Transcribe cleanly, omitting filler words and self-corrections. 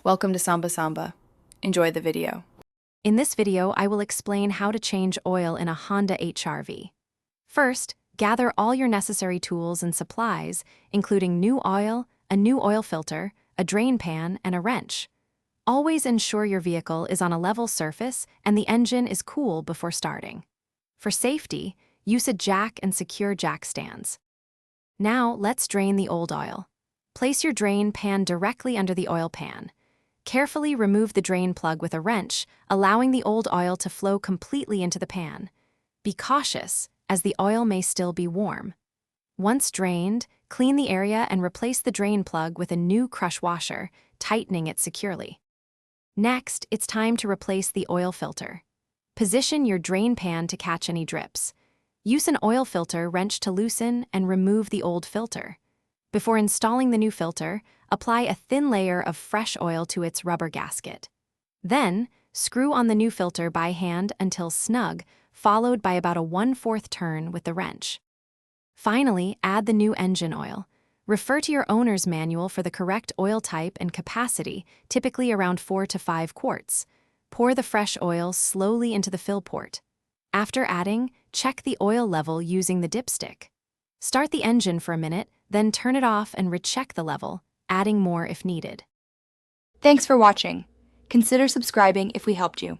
Welcome to Samba Samba. Enjoy the video. In this video, I will explain how to change oil in a Honda HR-V. First, gather all your necessary tools and supplies, including new oil, a new oil filter, a drain pan, and a wrench. Always ensure your vehicle is on a level surface and the engine is cool before starting. For safety, use a jack and secure jack stands. Now, let's drain the old oil. Place your drain pan directly under the oil pan. Carefully remove the drain plug with a wrench, allowing the old oil to flow completely into the pan. Be cautious, as the oil may still be warm. Once drained, clean the area and replace the drain plug with a new crush washer, tightening it securely. Next, it's time to replace the oil filter. Position your drain pan to catch any drips. Use an oil filter wrench to loosen and remove the old filter. Before installing the new filter, apply a thin layer of fresh oil to its rubber gasket. Then, screw on the new filter by hand until snug, followed by about a 1/4 turn with the wrench. Finally, add the new engine oil. Refer to your owner's manual for the correct oil type and capacity, typically around 4 to 5 quarts. Pour the fresh oil slowly into the fill port. After adding, check the oil level using the dipstick. Start the engine for a minute, then turn it off and recheck the level, adding more if needed. Thanks for watching. Consider subscribing if we helped you.